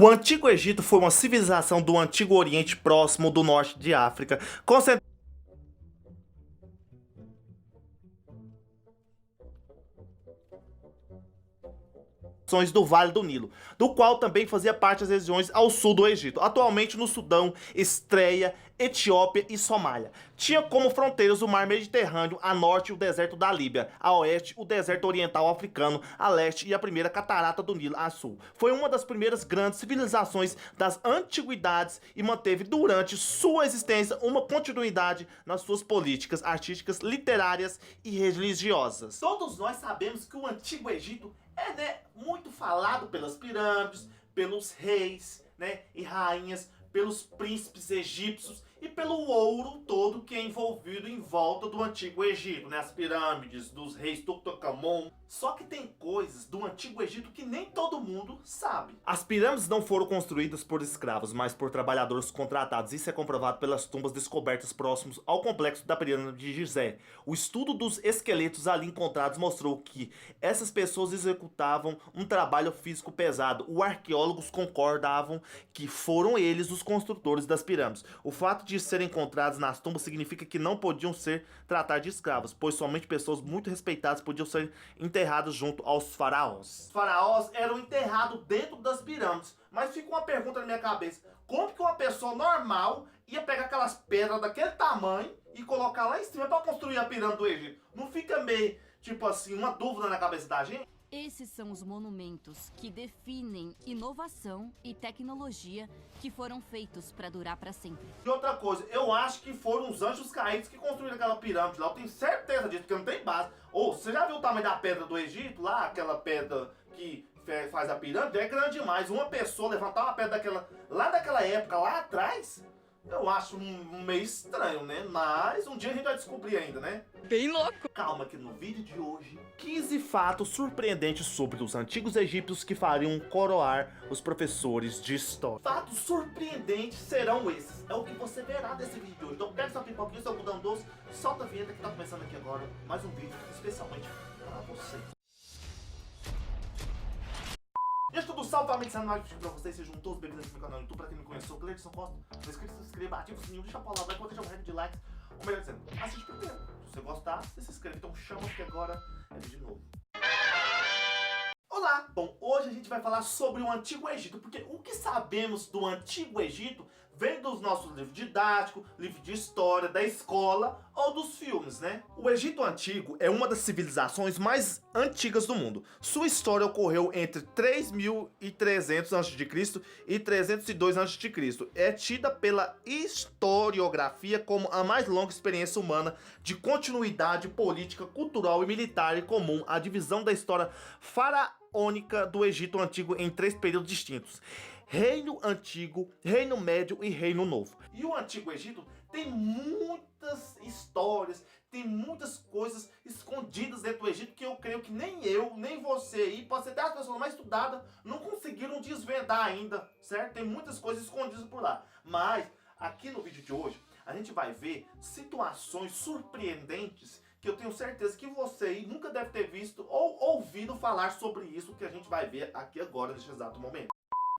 O Antigo Egito foi uma civilização do Antigo Oriente Próximo do Norte de África, concentrada do Vale do Nilo, do qual também fazia parte as regiões ao sul do Egito, atualmente no Sudão, Estreia, Etiópia e Somália. Tinha como fronteiras o Mar Mediterrâneo, a norte o deserto da Líbia, a oeste o deserto oriental africano, a leste e a primeira catarata do Nilo, a sul. Foi uma das primeiras grandes civilizações das antiguidades e manteve durante sua existência uma continuidade nas suas políticas artísticas, literárias e religiosas. Todos nós sabemos que o Antigo Egito muito falado pelas pirâmides, pelos reis, e rainhas, pelos príncipes egípcios e pelo ouro todo que é envolvido em volta do Antigo Egito, as pirâmides, dos reis Tutankhamon. Só que tem coisas do Antigo Egito que nem todo mundo sabe. As pirâmides não foram construídas por escravos, mas por trabalhadores contratados. Isso é comprovado pelas tumbas descobertas próximos ao complexo da pirâmide de Gizé. O estudo dos esqueletos ali encontrados mostrou que essas pessoas executavam um trabalho físico pesado. Os arqueólogos concordavam que foram eles os construtores das pirâmides. O fato de serem encontrados nas tumbas significa que não podiam ser tratados de escravos, pois somente pessoas muito respeitadas podiam ser enterradas junto aos faraós. Os faraós eram enterrados dentro das pirâmides, mas fica uma pergunta na minha cabeça: como que uma pessoa normal ia pegar aquelas pedras daquele tamanho e colocar lá em cima para construir a pirâmide do Egito? Não fica meio, tipo assim, uma dúvida na cabeça da gente? Esses são os monumentos que definem inovação e tecnologia que foram feitos para durar para sempre. E outra coisa, eu acho que foram os anjos caídos que construíram aquela pirâmide lá. Eu tenho certeza disso, porque não tem base. Ou, você já viu o tamanho da pedra do Egito lá? Aquela pedra que faz a pirâmide? É grande demais. Uma pessoa levantar uma pedra daquela, lá daquela época, lá atrás, eu acho meio estranho, Mas um dia a gente vai descobrir ainda, Bem louco! Calma que no vídeo de hoje, 15 fatos surpreendentes sobre os antigos egípcios que fariam coroar os professores de história. Fatos surpreendentes serão esses. É o que você verá desse vídeo de hoje. Então pega sua pipoquinha, seu algodão doce, solta a vinheta que tá começando aqui agora. Mais um vídeo especialmente para você. Gente, tudo salve, família, sendo mais pra vocês, sejam todos bem-vindos aqui no canal do YouTube. Pra quem não me conhece, eu sou o Cleiton Costa. Não esqueça de se inscrever, ativa o sininho, deixa pra lá, vai deixar um recorde de likes. Ou melhor dizendo, assiste primeiro. Se você gostar, você se inscreve. Então chama que agora é vídeo novo. Olá! Bom, hoje a gente vai falar sobre o Antigo Egito, porque o que sabemos do Antigo Egito vem dos nossos livros didáticos, livros de história, da escola ou dos filmes, O Egito Antigo é uma das civilizações mais antigas do mundo. Sua história ocorreu entre 3300 a.C. e 302 a.C. É tida pela historiografia como a mais longa experiência humana de continuidade política, cultural e militar comum à divisão da história faraônica do Egito Antigo em 3 períodos distintos: Reino Antigo, Reino Médio e Reino Novo. E o Antigo Egito tem muitas histórias, tem muitas coisas escondidas dentro do Egito que eu creio que nem eu, nem você aí, pode ser até as pessoas mais estudadas, não conseguiram desvendar ainda, certo? Tem muitas coisas escondidas por lá. Mas aqui no vídeo de hoje a gente vai ver situações surpreendentes que eu tenho certeza que você aí nunca deve ter visto ou ouvido falar sobre isso, que a gente vai ver aqui agora, neste exato momento.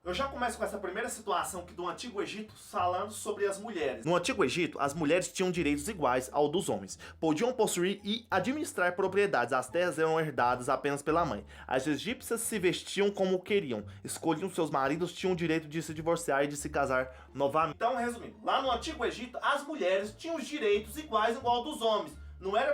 Eu já começo com essa primeira situação aqui do Antigo Egito, falando sobre as mulheres. No Antigo Egito, as mulheres tinham direitos iguais ao dos homens. Podiam possuir e administrar propriedades. As terras eram herdadas apenas pela mãe. As egípcias se vestiam como queriam. Escolhiam seus maridos, tinham o direito de se divorciar e de se casar novamente. Então, resumindo, lá no Antigo Egito, as mulheres tinham os direitos iguais ao dos homens. Não era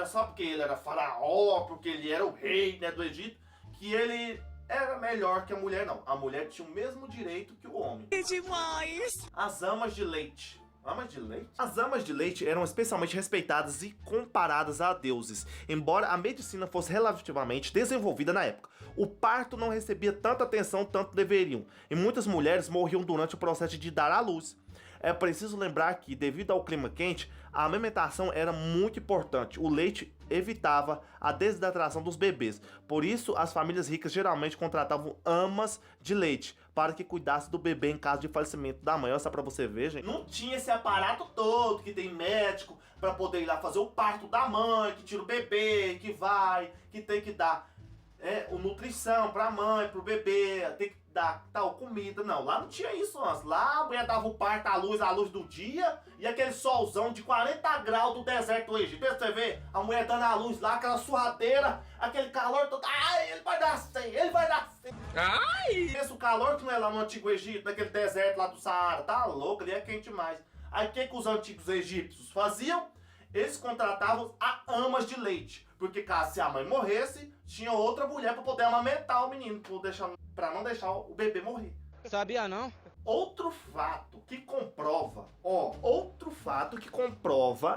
só porque ele era faraó, porque ele era o rei, do Egito, que ele era melhor que a mulher, não. A mulher tinha o mesmo direito que o homem. Que demais! As amas de leite. Amas de leite? As amas de leite eram especialmente respeitadas e comparadas a deuses, embora a medicina fosse relativamente desenvolvida na época. O parto não recebia tanta atenção quanto deveriam, e muitas mulheres morriam durante o processo de dar à luz. É preciso lembrar que, devido ao clima quente, a amamentação era muito importante. O leite evitava a desidratação dos bebês. Por isso, as famílias ricas geralmente contratavam amas de leite para que cuidasse do bebê em caso de falecimento da mãe. Olha só pra você ver, gente. Não tinha esse aparato todo que tem médico para poder ir lá fazer o parto da mãe, que tira o bebê, que vai, que tem que dar nutrição pra mãe, pro bebê, tem que dar tal comida. Não, lá não tinha isso antes. Lá a mulher dava o parto à luz do dia e aquele solzão de 40 graus do deserto do Egito. Você vê a mulher dando a luz lá, aquela suadeira, aquele calor todo. Ai, ele vai nascer, ele vai nascer. Ai! Esse o calor que não é lá no Antigo Egito, naquele deserto lá do Saara. Tá louco, ali é quente demais. Aí o que os antigos egípcios faziam? Eles contratavam amas de leite. Porque caso se a mãe morresse, tinha outra mulher para poder amamentar o menino, para não deixar o bebê morrer. Sabia não? Outro fato que comprova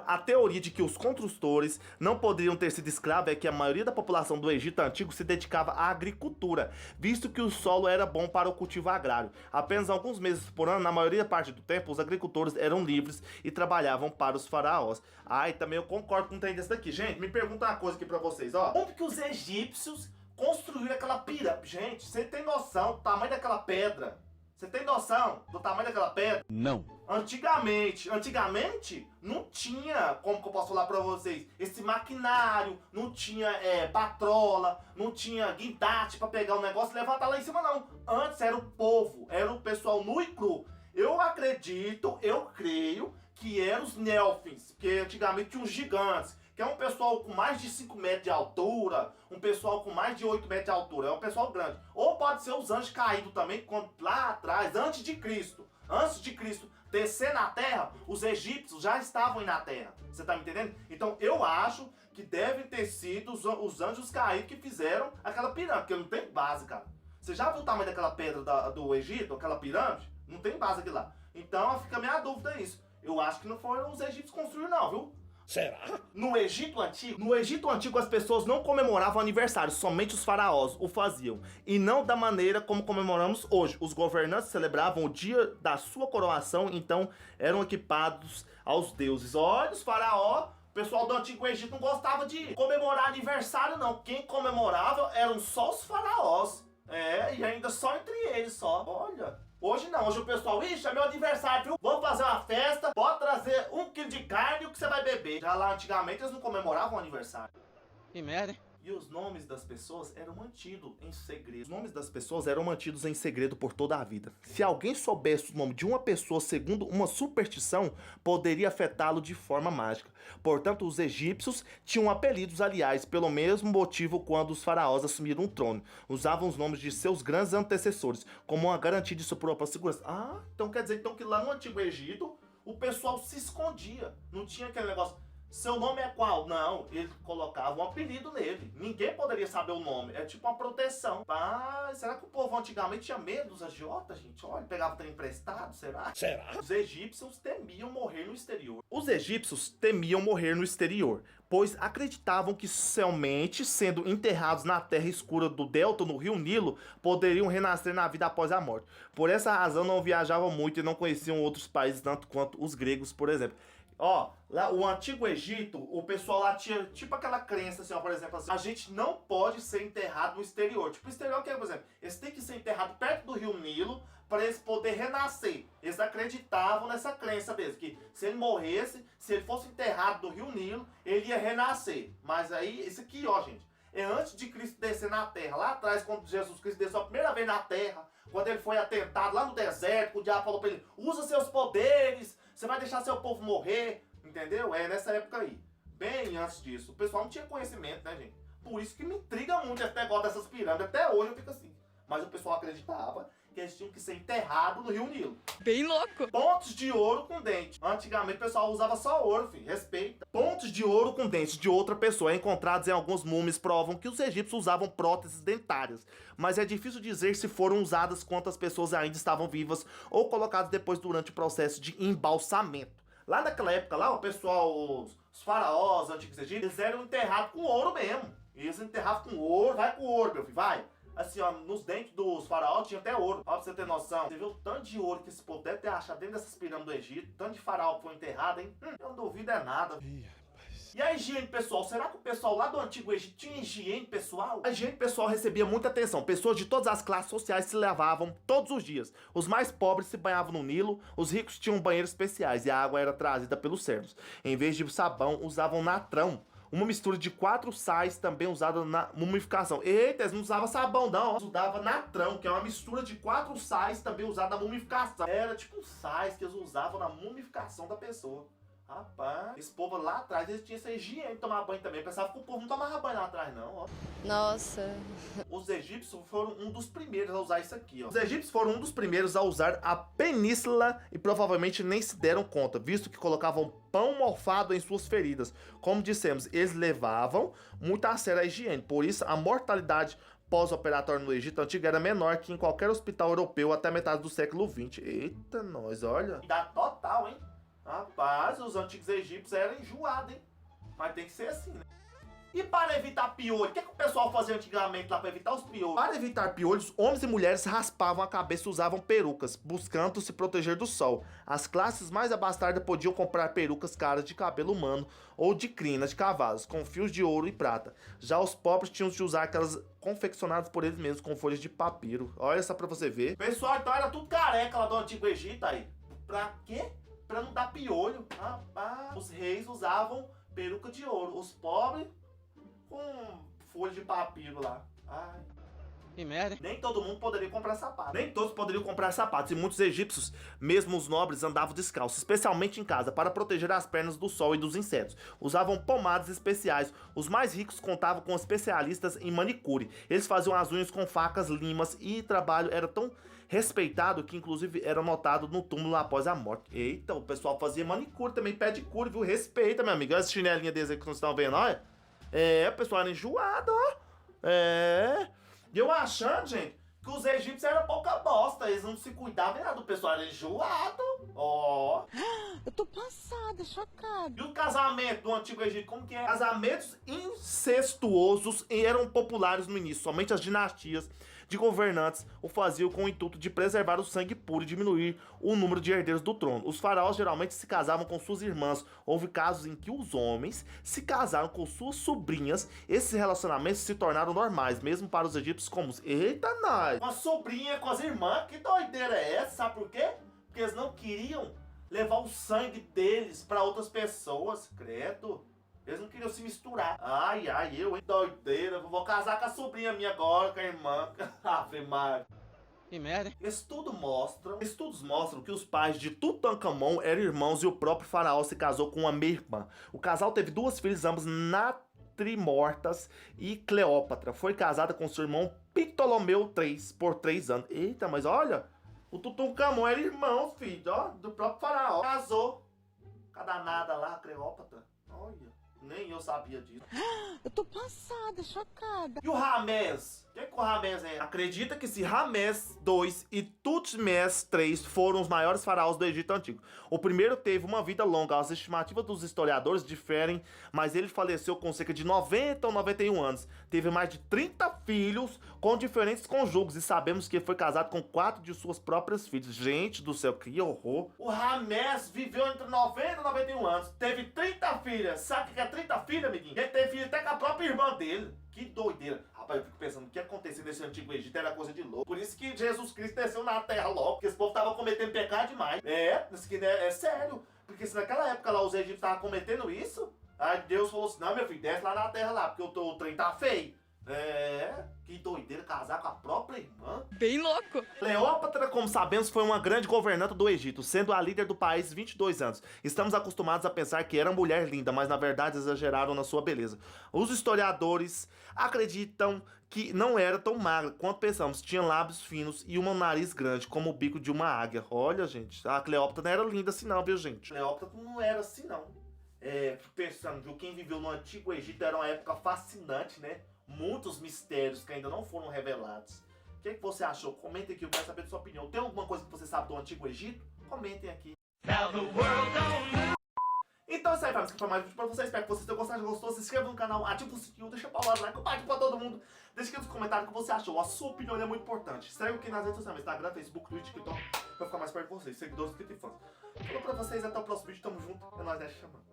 a teoria de que os construtores não poderiam ter sido escravos é que a maioria da população do Egito Antigo se dedicava à agricultura, visto que o solo era bom para o cultivo agrário. Apenas alguns meses por ano, na maioria parte do tempo, os agricultores eram livres e trabalhavam para os faraós. E também eu concordo com o trem desse daqui. Gente, me pergunta uma coisa aqui pra vocês, ó. Como que os egípcios construíram aquela pirâmide? Gente, você tem noção do tamanho daquela pedra? Você tem noção do tamanho daquela pedra? Não. Antigamente não tinha, como que eu posso falar pra vocês, esse maquinário, não tinha patrola, não tinha guindaste pra pegar o negócio e levantar lá em cima, não. Antes era o povo, era o pessoal nu e cru. Eu creio que eram os Nelfins, porque antigamente tinha os gigantes, que é um pessoal com mais de 5 metros de altura, um pessoal com mais de 8 metros de altura, é um pessoal grande. Ou pode ser os anjos caídos também, quando lá atrás, antes de Cristo descer na Terra, os egípcios já estavam aí na Terra. Você tá me entendendo? Então eu acho que devem ter sido os anjos caídos que fizeram aquela pirâmide, porque não tem base, cara. Você já viu o tamanho daquela pedra do Egito, aquela pirâmide? Não tem base aqui lá. Então fica a minha dúvida isso. Eu acho que não foram os egípcios construir não, viu? Será? No Egito Antigo as pessoas não comemoravam aniversário, somente os faraós o faziam. E não da maneira como comemoramos hoje. Os governantes celebravam o dia da sua coroação, então eram equipados aos deuses. Olha, os faraós, o pessoal do Antigo Egito não gostava de comemorar aniversário não. Quem comemorava eram só os faraós. E ainda só entre eles só. Olha... Hoje não, hoje o pessoal, ixi, é meu aniversário, viu? Vamos fazer uma festa, pode trazer 1 quilo de carne e o que você vai beber. Já lá antigamente eles não comemoravam o aniversário. Que merda, hein? E os nomes das pessoas eram mantidos em segredo. Os nomes das pessoas eram mantidos em segredo por toda a vida. Se alguém soubesse o nome de uma pessoa segundo uma superstição, poderia afetá-lo de forma mágica. Portanto, os egípcios tinham apelidos, aliás, pelo mesmo motivo quando os faraós assumiram o trono. Usavam os nomes de seus grandes antecessores, como uma garantia de sua própria segurança. Então quer dizer que lá no Antigo Egito, o pessoal se escondia. Não tinha aquele negócio... Seu nome é qual? Não, ele colocava um apelido nele. Ninguém poderia saber o nome. É tipo uma proteção. Será que o povo antigamente tinha medo dos agiotas, gente? Olha, pegava trem emprestado, será? Os egípcios temiam morrer no exterior. Pois acreditavam que somente sendo enterrados na terra escura do delta, no rio Nilo, poderiam renascer na vida após a morte. Por essa razão não viajavam muito e não conheciam outros países tanto quanto os gregos, por exemplo. Lá o Antigo Egito, o pessoal lá tinha tipo aquela crença assim, por exemplo, assim, a gente não pode ser enterrado no exterior. Tipo, o exterior que é, por exemplo, eles têm que ser enterrados perto do rio Nilo para eles poderem renascer. Eles acreditavam nessa crença deles, que se ele morresse, se ele fosse enterrado no rio Nilo, ele ia renascer. Mas aí, isso aqui, gente, é antes de Cristo descer na Terra. Lá atrás, quando Jesus Cristo desceu a primeira vez na Terra, quando ele foi atentado lá no deserto, o diabo falou para ele, usa seus poderes, você vai deixar seu povo morrer, entendeu? É nessa época aí. Bem antes disso. O pessoal não tinha conhecimento, né, gente? Por isso que me intriga muito esse negócio dessas pirâmides. Até hoje eu fico assim. Mas o pessoal acreditava que eles tinham que ser enterrados no rio Nilo. Bem louco! Pontos de ouro com dente. Antigamente o pessoal usava só ouro, filho. Respeita. Pontos de ouro com dente de outra pessoa encontrados em alguns múmias provam que os egípcios usavam próteses dentárias. Mas é difícil dizer se foram usadas quantas pessoas ainda estavam vivas ou colocadas depois durante o processo de embalsamento. Lá naquela época, lá o pessoal, os faraós, os antigos egípcios, eles eram enterrados com ouro mesmo. Eles enterravam com ouro, vai com ouro, meu filho, vai. Assim, nos dentes dos faraós tinha até ouro. Ó, pra você ter noção. Você viu o tanto de ouro que esse povo deve ter achado dentro dessas pirâmides do Egito. Tanto de faraó que foi enterrado, hein? Eu não duvido é nada. E a higiene pessoal? Será que o pessoal lá do Antigo Egito tinha higiene pessoal? A higiene pessoal recebia muita atenção. Pessoas de todas as classes sociais se lavavam todos os dias. Os mais pobres se banhavam no Nilo, os ricos tinham banheiros especiais e a água era trazida pelos servos. Em vez de sabão, usavam natrão. uma mistura de 4 sais também usada na mumificação. Eita, eles não usavam sabão não, eles usavam natrão, que é uma mistura de 4 sais também usada na mumificação. Era tipo um sais que eles usavam na mumificação da pessoa. Rapaz, esse povo lá atrás, eles tinham essa higiene de tomar banho também. Eu pensava que o povo não tomava banho lá atrás não, ó. Nossa. Os egípcios foram um dos primeiros a usar isso aqui, ó. Os egípcios foram um dos primeiros a usar a península e provavelmente nem se deram conta, visto que colocavam pão mofado em suas feridas. Como dissemos, eles levavam muito a sério a higiene, por isso a mortalidade pós-operatória no Egito Antigo era menor que em qualquer hospital europeu até metade do século XX. Eita, nós, olha. Dá total, hein? Rapaz, os antigos egípcios eram enjoados, hein? Mas tem que ser assim, né? E para evitar piolho, o que o pessoal fazia antigamente lá para evitar os piolhos? Para evitar piolhos, homens e mulheres raspavam a cabeça e usavam perucas, buscando se proteger do sol. As classes mais abastadas podiam comprar perucas caras de cabelo humano ou de crina de cavalos, com fios de ouro e prata. Já os pobres tinham de usar aquelas confeccionadas por eles mesmos com folhas de papiro. Olha só pra você ver. Pessoal, então era tudo careca lá do Antigo Egito aí. Pra quê? Pra não dar piolho. Rapaz, os reis usavam peruca de ouro, os pobres com folha de papiro lá. Ai. Que merda, hein? Nem todo mundo poderia comprar sapato. Nem todos poderiam comprar sapatos. E muitos egípcios, mesmo os nobres, andavam descalços, especialmente em casa, para proteger as pernas do sol e dos insetos. Usavam pomadas especiais. Os mais ricos contavam com especialistas em manicure. Eles faziam as unhas com facas, limas e trabalho era tão respeitado que inclusive era notado no túmulo após a morte. Eita, o pessoal fazia manicure também, pedicure, viu? Respeita, meu amigo. Olha essa chinelinha deles aí que vocês estão vendo, olha. É, o pessoal era enjoado, ó. É. E eu achando, gente, que os egípcios eram pouca bosta. Eles não se cuidavam nem nada. O pessoal era enjoado. Ó. Eu tô passada, chocada. E o casamento do Antigo Egito, como que é? Casamentos incestuosos eram populares no início. Somente as dinastias de governantes o faziam com o intuito de preservar o sangue puro e diminuir o número de herdeiros do trono. Os faraós geralmente se casavam com suas irmãs. Houve casos em que os homens se casaram com suas sobrinhas. Esses relacionamentos se tornaram normais, mesmo para os egípcios comuns. Eita, nós! Uma sobrinha com as irmãs? Que doideira é essa? Sabe por quê? Porque eles não queriam levar o sangue deles para outras pessoas, credo. Eles não queriam se misturar. Ai, eu, hein? Doideira. Vou casar com a sobrinha minha agora, com a irmã. Ave Maria. Que merda, hein? Estudos mostram que os pais de Tutankhamon eram irmãos e o próprio faraó se casou com uma meia-irmã. O casal teve 2 filhas, ambas natrimortas, e Cleópatra foi casada com seu irmão Ptolomeu III por 3 anos. Eita, mas olha, o Tutankhamon era irmão, filho, ó, do próprio faraó. Casou com a danada lá, a Cleópatra. Olha. Nem eu sabia disso. Eu tô passada, chocada. E o Ramés? O que o Ramés é? Acredita que se Ramés II e Tutmés III foram os maiores faraós do Egito Antigo. O primeiro teve uma vida longa. As estimativas dos historiadores diferem, mas ele faleceu com cerca de 90 ou 91 anos. Teve mais de 30 filhos com diferentes cônjuges e sabemos que ele foi casado com 4 de suas próprias filhas. Gente do céu, que horror. O Ramés viveu entre 90 e 91 anos. Teve 30 filhas. Sabe o que é 30 filhas, amiguinho? Ele teve filho até com a própria irmã dele. Que doideira. Rapaz, eu fico pensando, o que acontecia nesse Antigo Egito era coisa de louco. Por isso que Jesus Cristo desceu na terra logo, porque esse povo tava cometendo pecado demais. Isso aqui é sério. Porque se naquela época lá os egípcios estavam cometendo isso, aí Deus falou assim, não, meu filho, desce lá na terra lá, porque o trem tá feio. Que doideira, casar com a própria irmã. Bem louco. Cleópatra, como sabemos, foi uma grande governanta do Egito, sendo a líder do país 22 anos. Estamos acostumados a pensar que era uma mulher linda, mas na verdade exageraram na sua beleza. Os historiadores acreditam que não era tão magra quanto pensamos. Tinha lábios finos e um nariz grande, como o bico de uma águia. Olha, gente, a Cleópatra não era linda assim não, viu, gente? Cleópatra não era assim não. Pensando, viu, quem viveu no Antigo Egito era uma época fascinante, né? Muitos mistérios que ainda não foram revelados. O que você achou? Comentem aqui, eu quero saber da sua opinião. Tem alguma coisa que você sabe do Antigo Egito? Comentem aqui. Então isso aí, família, que foi mais um vídeo pra vocês. Espero que vocês tenham gostado, gostou. Se inscreva no canal, ativa o sininho, deixa pra lá, like, compartilha pra todo mundo. Deixa aqui nos comentários o que você achou. A sua opinião é muito importante. Segue aqui nas redes sociais, Instagram, Facebook, Twitch, TikTok, pra ficar mais perto de vocês, seguidores, inscritos e fãs. Falou pra vocês, até o próximo vídeo, tamo junto. É nóis, deixa chamando.